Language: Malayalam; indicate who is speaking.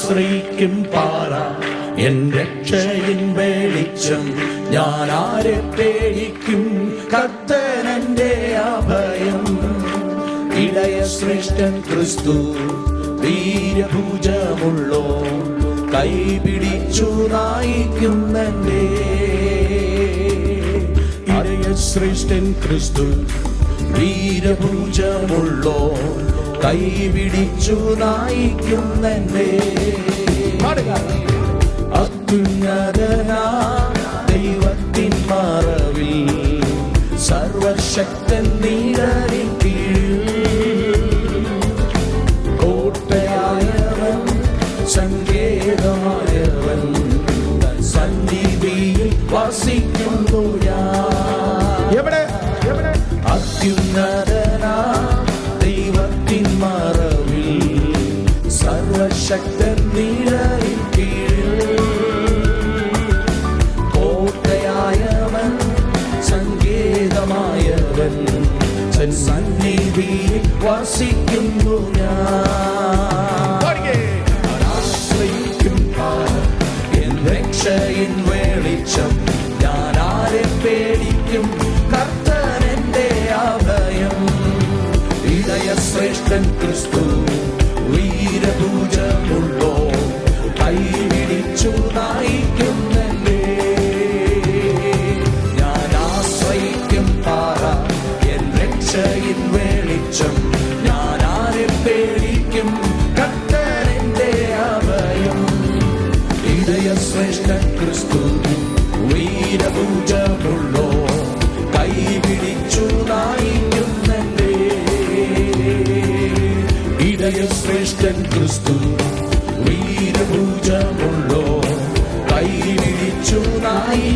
Speaker 1: ആശ്രയിക്കും പാറ, എൻ രക്ഷയിൻ വെളിച്ചം. ഞാൻ ആരെ പേടിക്കും? കർത്തനെന്റെ അഭയം. ഇടയ ശ്രേഷ്ഠൻ ക്രിസ്തു വീരഭുജമുള്ളോ, കൈപിടിച്ചു നയിക്കുന്നെന്റെ. ഇടയ ശ്രേഷ്ഠൻ ക്രിസ്തു വീരഭുജമുള്ളോ, കൈപിടിച്ചു നയിക്കുന്നെന്റെ. അത്യുന്നതനാ ദൈവത്തിൻ മറവിൽ, സർവശക്തൻ നിഴലിൻ കീഴിൽ. കോട്ടയായവൻ, സങ്കേതമായവൻ, സന്നിധിയിൽ വസിക്കുന്നു ഞാൻ. അത്യുന്നതനാ ദൈവത്തിൻ മറവിൽ, സർവശക്തൻ നിഴലിൻ കീഴിൽ. കോട്ടയായവൻ, സങ്കേതമായവൻ, സന്നിധിയിൽ വസിക്കുന്നു ഞാൻ. ആശ്രയിക്കും എൻ രക്ഷയിൻ വെളിച്ചം. ഞാൻ ആരെ പേടിക്കും? കർത്തനെന്റെ അഭയം. ഇടയ ശ്രേഷ്ഠൻ ക്രിസ്തു വീരഭുജമുള്ളോ, കൈപിടിച്ചു നയിക്കുന്നെന്റെ. ഞാൻ ആശ്രയിക്കും പാറ, എൻ രക്ഷയിൻ വെളിച്ചം. ഞാൻ ആരെ പേടിക്കും? കർത്തനെന്റെ അഭയം. ഇടയ ശ്രേഷ്ഠൻ ക്രിസ്തു വീരഭുജമുള്ളോ, കൈപിടിച്ചു നയിക്കുന്നെന്റെ. ഇടയ ശ്രേഷ്ഠൻ ക്രിസ്തു വീരഭുജമുള്ളോ, കൈപിടിച്ചു നയിക്കുന്നെന്റെ.